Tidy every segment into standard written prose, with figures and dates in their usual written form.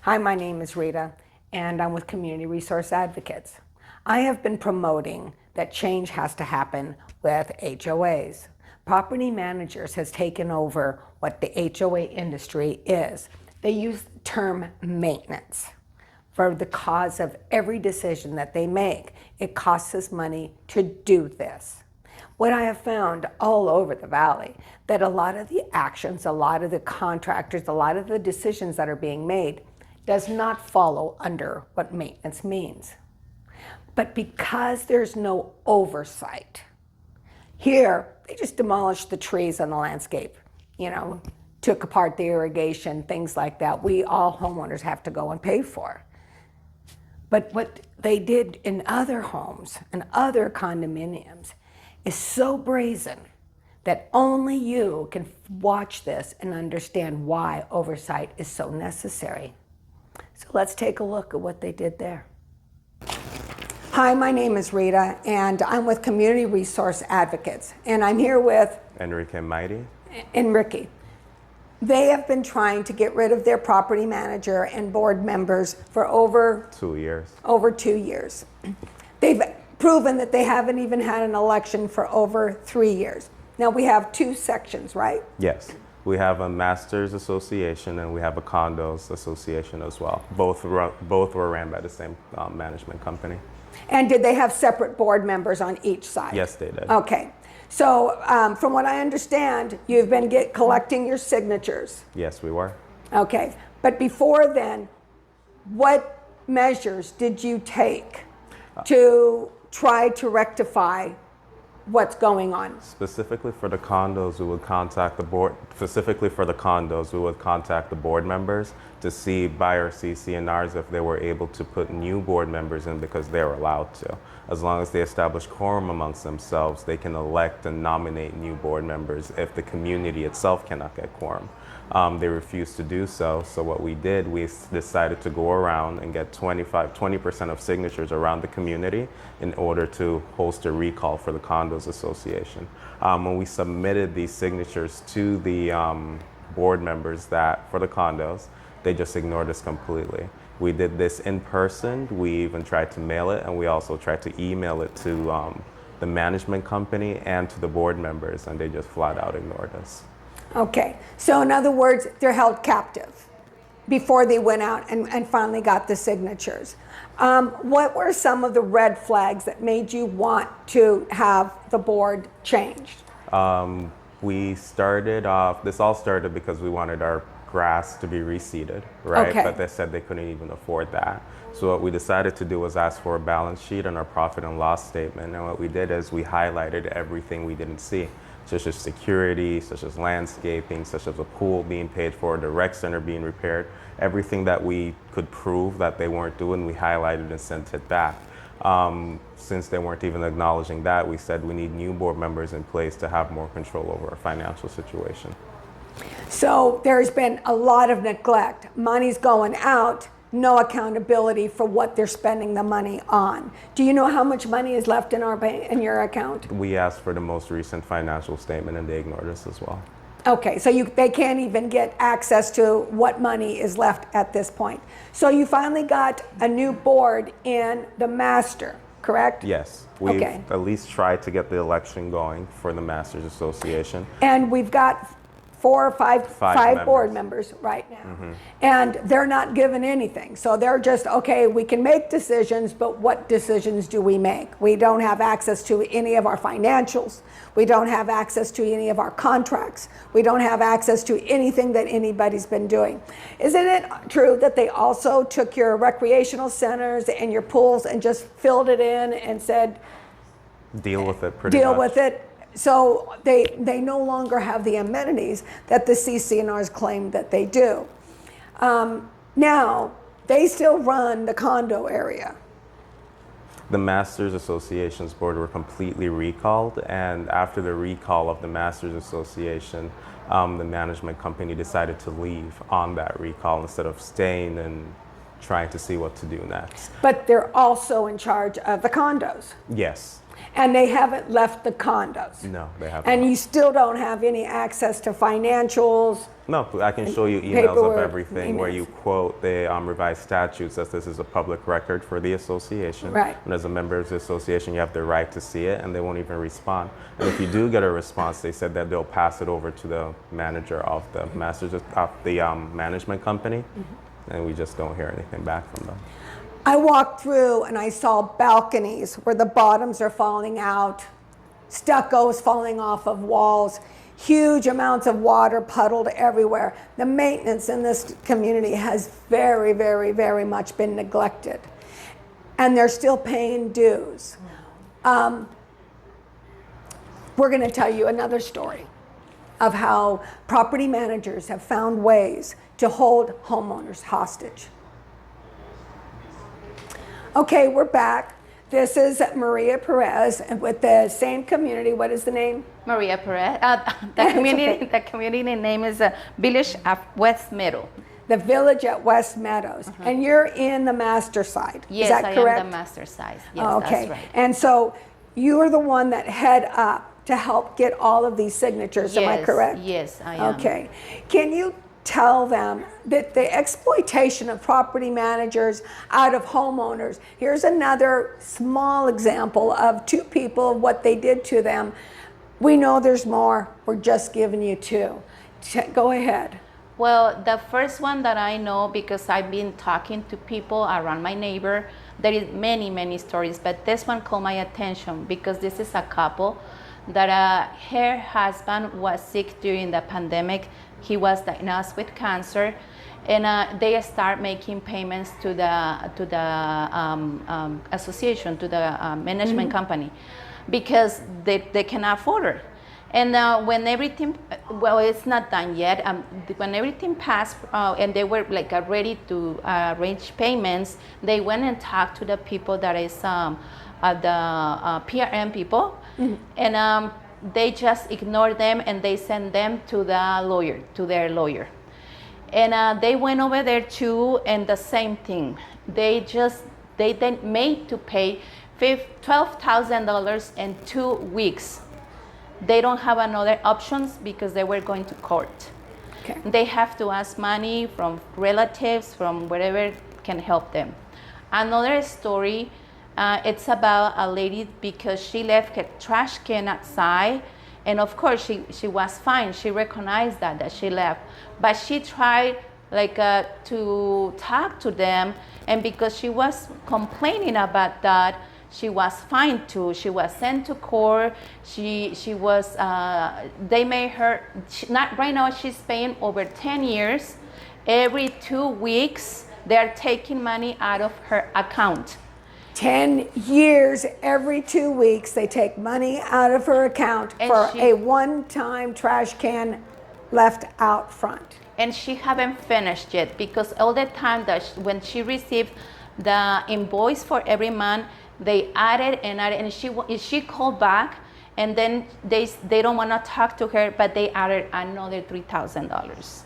Hi, my name is Rita, and I'm with Community Resource Advocates. I have been promoting that change has to happen with HOAs. Property managers has taken over what the HOA industry is. They use the term maintenance for the cause of every decision that they make. It costs us money to do this. What I have found all over the valley, that a lot of the actions, a lot of the contractors, a lot of the decisions that are being made does not follow under what maintenance means. But because there's no oversight, here they just demolished the trees on the landscape, took apart the irrigation, things like that. We all homeowners have to go and pay for. But what they did in other homes and other condominiums is so brazen that only you can watch this and understand why oversight is so necessary. So let's take a look at what they did there. Hi, my name is Rita, and I'm with Community Resource Advocates, and I'm here with Enrique Mighty. Enrique. They have been trying to get rid of their property manager and board members for over 2 years. Over 2 years. They've proven that they haven't even had an election for over 3 years. Now we have two sections, right? Yes. We have a Masters Association and we have a Condos Association as well. Both were ran by the same management company. And did they have separate board members on each side? Yes, they did. Okay. So from what I understand, you've been collecting your signatures. Yes, we were. Okay. But before then, what measures did you take to try to rectify what's going on? Specifically for the condos, we would contact the board. Specifically for the condos, we would contact the board members to see by our CC&Rs if they were able to put new board members in because they're allowed to. As long as they establish quorum amongst themselves, they can elect and nominate new board members if the community itself cannot get quorum. They refused to do so. So what we did, we decided to go around and get 20% of signatures around the community in order to host a recall for the Condos Association. When we submitted these signatures to the board members for the condos, they just ignored us completely. We did this in person. We even tried to mail it, and we also tried to email it to the management company and to the board members, and they just flat out ignored us. Okay, so in other words, they're held captive before they went out and finally got the signatures. What were some of the red flags that made you want to have the board changed? We started off, this all started because we wanted our grass to be reseeded, right? Okay. But they said they couldn't even afford that. So what we decided to do was ask for a balance sheet and our profit and loss statement. And what we did is we highlighted everything we didn't see, such as security, such as landscaping, such as a pool being paid for, the rec center being repaired, everything that we could prove that they weren't doing, we highlighted and sent it back. Since they weren't even acknowledging that, we said we need new board members in place to have more control over our financial situation. So there's been a lot of neglect. Money's going out, no accountability for what they're spending the money on. Do you know how much money is left in in your account? We asked for the most recent financial statement and they ignored us as well. Okay, so they can't even get access to what money is left at this point. So you finally got a new board in the master, correct? Yes, we've Okay. at least tried to get the election going for the Masters Association. And we've got five board members right now. Mm-hmm. And they're not given anything. So they're just, okay, we can make decisions, but what decisions do we make? We don't have access to any of our financials. We don't have access to any of our contracts. We don't have access to anything that anybody's been doing. Isn't it true that they also took your recreational centers and your pools and just filled it in and said, Deal with it pretty much. deal with it? So they no longer have the amenities that the CC&Rs claim that they do. Now, they still run the condo area. The Masters Association's board were completely recalled, and after the recall of the Masters Association, the management company decided to leave on that recall instead of staying and trying to see what to do next. But they're also in charge of the condos. Yes. And they haven't left the condos. No, they haven't. And you still don't have any access to financials. No, I can show you emails Paperwork, of everything where emails. you quote the revised statute says this is a public record for the association. Right. And as a member of the association, you have the right to see it, and they won't even respond. And if you do get a response, they said that they'll pass it over to the manager of the management company, and we just don't hear anything back from them. I walked through and I saw balconies where the bottoms are falling out, stucco's falling off of walls, huge amounts of water puddled everywhere. The maintenance in this community has very, very, very much been neglected. And they're still paying dues. We're going to tell you another story of how property managers have found ways to hold homeowners hostage. Okay, we're back. This is Maria Perez with the same community. What is the name? Maria Perez. The community name is Village of West Meadows. The Village at West Meadows. And you're in the master side. Yes, is that correct? I am the master side. Yes, Okay. that's right. And so you're the one that head up to help get all of these signatures. Am I correct? Yes, I am. Okay. Can you tell them that the exploitation of property managers out of homeowners, here's another small example of two people, what they did to them. We know there's more, we're just giving you two. Go ahead. Well, the first one that I know, because I've been talking to people around my neighbor, there is many, many stories, but this one caught my attention because this is a couple that her husband was sick during the pandemic. He was diagnosed with cancer, and they start making payments to the association, to the management company, because they cannot afford her. And when everything, well, it's not done yet. When everything passed and they were like ready to arrange payments, they went and talked to the people that is the PRM people, and they just ignored them and they sent them to the lawyer, to their lawyer. And they went over there too, and the same thing. They then made to pay $12,000 in 2 weeks. They don't have another options because they were going to court. Okay. They have to ask money from relatives, from wherever can help them. Another story, it's about a lady because she left her trash can outside, and of course she was fine. She recognized that she left, but she tried to talk to them, and because she was complaining about that, she was fined too. She was sent to court. She was. They made her. Not right now. She's paying over 10 years. Every 2 weeks, they're taking money out of her account. 10 years, every 2 weeks, they take money out of her account And for she- a one-time trash can left out front. And she haven't finished yet because all the time that when she received the invoice for every month, they added, and she called back, and then they don't want to talk to her, but they added another $3,000.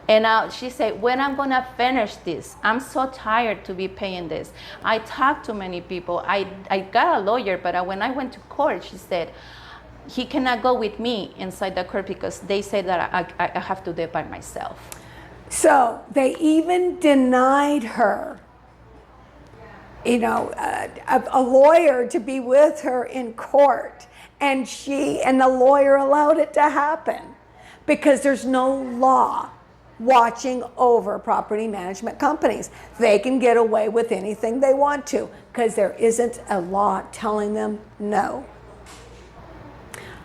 And she said, when I'm gonna finish this? I'm so tired to be paying this. I talked to many people. I got a lawyer, but when I went to court, she said, he cannot go with me inside the court because they say that I have to do it by myself. So they even denied her, a lawyer to be with her in court, and the lawyer allowed it to happen because there's no law watching over property management companies. They can get away with anything they want to because there isn't a law telling them no.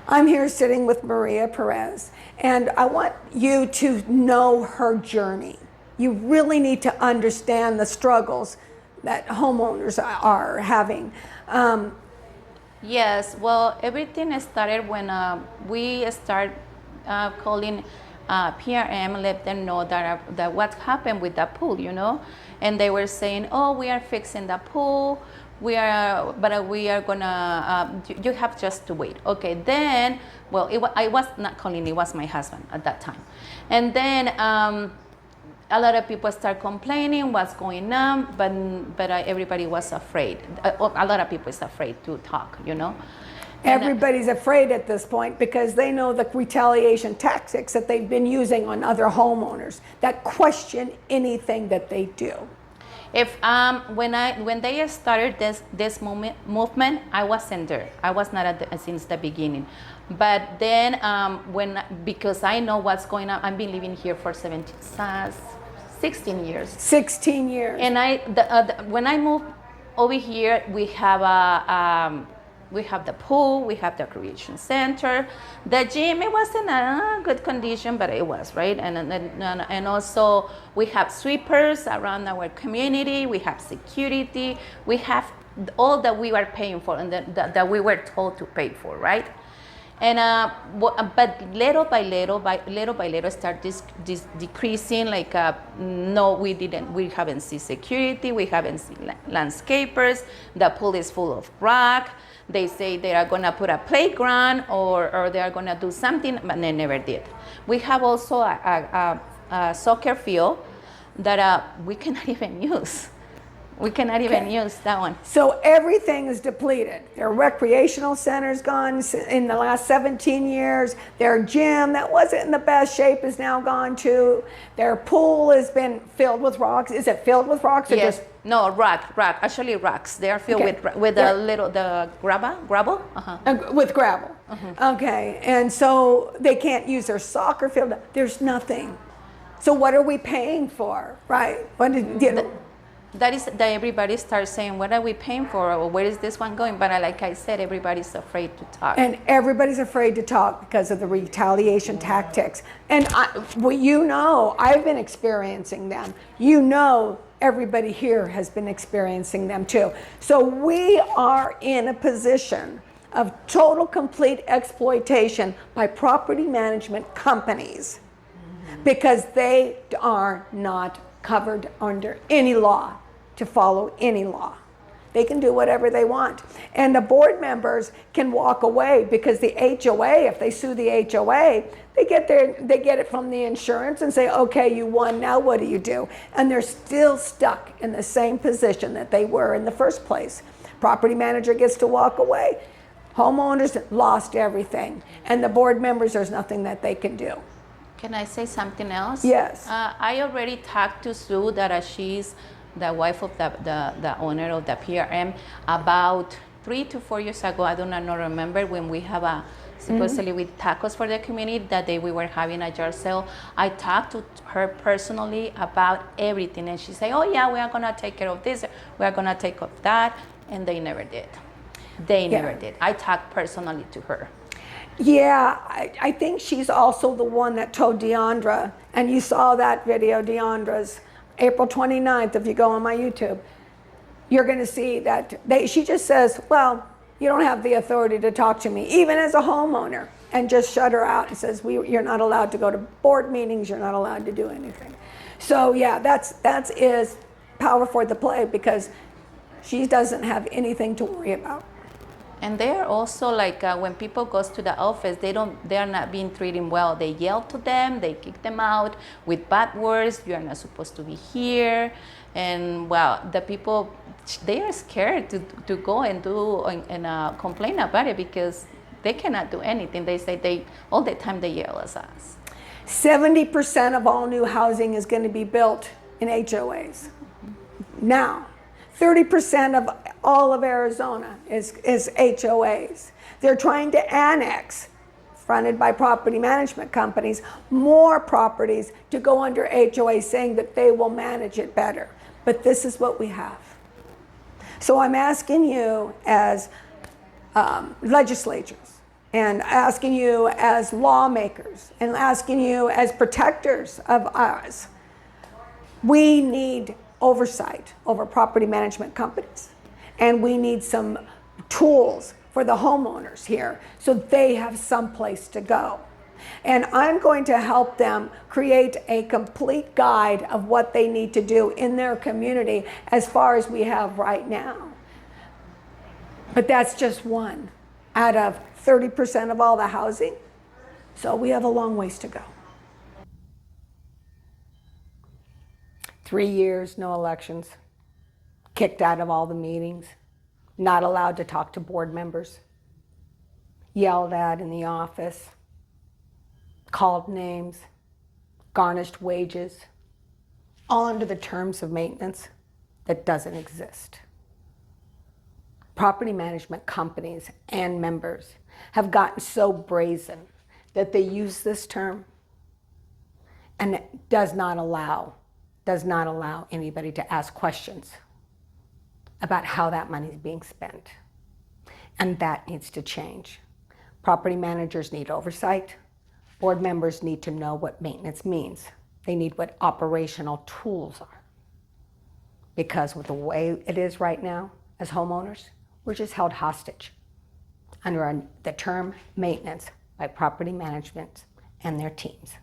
I'm here sitting with Maria Perez, and I want you to know her journey. You really need to understand the struggles that homeowners are having. Yes, well, everything started when we start calling PRM, let them know that what happened with the pool, and they were saying, oh, we are fixing the pool, but we are gonna, you have just to wait. Okay, then, well, I was not calling, it was my husband at that time. And then a lot of people start complaining what's going on, but everybody was afraid. A lot of people is afraid to talk, you know. Everybody's afraid at this point because they know the retaliation tactics that they've been using on other homeowners that question anything that they do. If when they started this movement, I wasn't there. I was not since the beginning. But then because I know what's going on, I've been living here for 16 years. 16 years. And when I moved over here, we have the pool, we have the recreation center, the gym. It wasn't a good condition, but it was, right. And also we have sweepers around our community. We have security. We have all that we were paying for and that we were told to pay for, right. And but little by little start this decreasing. Like no, we haven't seen security, we haven't seen landscapers. The pool is full of rock. They say they are gonna put a playground or they are gonna do something, but they never did. We have also a soccer field that we cannot even use. We cannot even use that one. So everything is depleted. Their recreational center's gone in the last 17 years. Their gym that wasn't in the best shape is now gone too. Their pool has been filled with rocks. Is it filled with rocks or Yes. just? No, actually rocks. They are filled with the gravel. With gravel. Okay, and so they can't use their soccer field. There's nothing. So what are we paying for, right? What did, you know? That everybody starts saying, what are we paying for, or where is this one going? But like I said, everybody's afraid to talk. And everybody's afraid to talk because of the retaliation tactics. And you know, I've been experiencing them. You know, everybody here has been experiencing them too. So we are in a position of total, complete exploitation by property management companies because they are not covered under any law to follow any law. They can do whatever they want. And the board members can walk away because the HOA, if they sue the HOA, they get it from the insurance and say, okay, you won, now what do you do? And they're still stuck in the same position that they were in the first place. Property manager gets to walk away. Homeowners lost everything. And the board members, there's nothing that they can do. Can I say something else? Yes. I already talked to Sue, that she's the wife of the owner of the PRM, about 3 to 4 years ago. I do not remember, when we have supposedly with tacos for the community, that day we were having a yard sale. I talked to her personally about everything, and she said, oh yeah, we are gonna take care of this, we are gonna take care of that, and they never did. They never did. I talked personally to her. Yeah, I think she's also the one that told Deandra, and you saw that video, Deandra's, April 29th, if you go on my YouTube, you're gonna see that she just says, well, you don't have the authority to talk to me, even as a homeowner, and just shut her out and says, you're not allowed to go to board meetings, you're not allowed to do anything. So yeah, that is power for the play, because she doesn't have anything to worry about. And they're also like, when people goes to the office, they are not being treated well. They yell to them, they kick them out with bad words. You are not supposed to be here. And well, the people, they are scared to go and complain about it, because they cannot do anything. They say all the time they yell at us. 70% of all new housing is going to be built in HOAs. Now, 30% of all of Arizona is HOAs. They're trying to annex, fronted by property management companies, more properties to go under HOA, saying that they will manage it better. But this is what we have. So I'm asking you as legislatures, and asking you as lawmakers, and asking you as protectors of us, we need oversight over property management companies, and we need some tools for the homeowners here so they have some place to go. And I'm going to help them create a complete guide of what they need to do in their community as far as we have right now. But that's just one out of 30% of all the housing. So we have a long ways to go. 3 years, no elections, kicked out of all the meetings, not allowed to talk to board members, yelled at in the office, called names, garnished wages, all under the terms of maintenance that doesn't exist. Property management companies and members have gotten so brazen that they use this term, and it does not allow anybody to ask questions about how that money is being spent. And that needs to change. Property managers need oversight. Board members need to know what maintenance means. They need what operational tools are. Because with the way it is right now, as homeowners, we're just held hostage under the term maintenance by property management and their teams.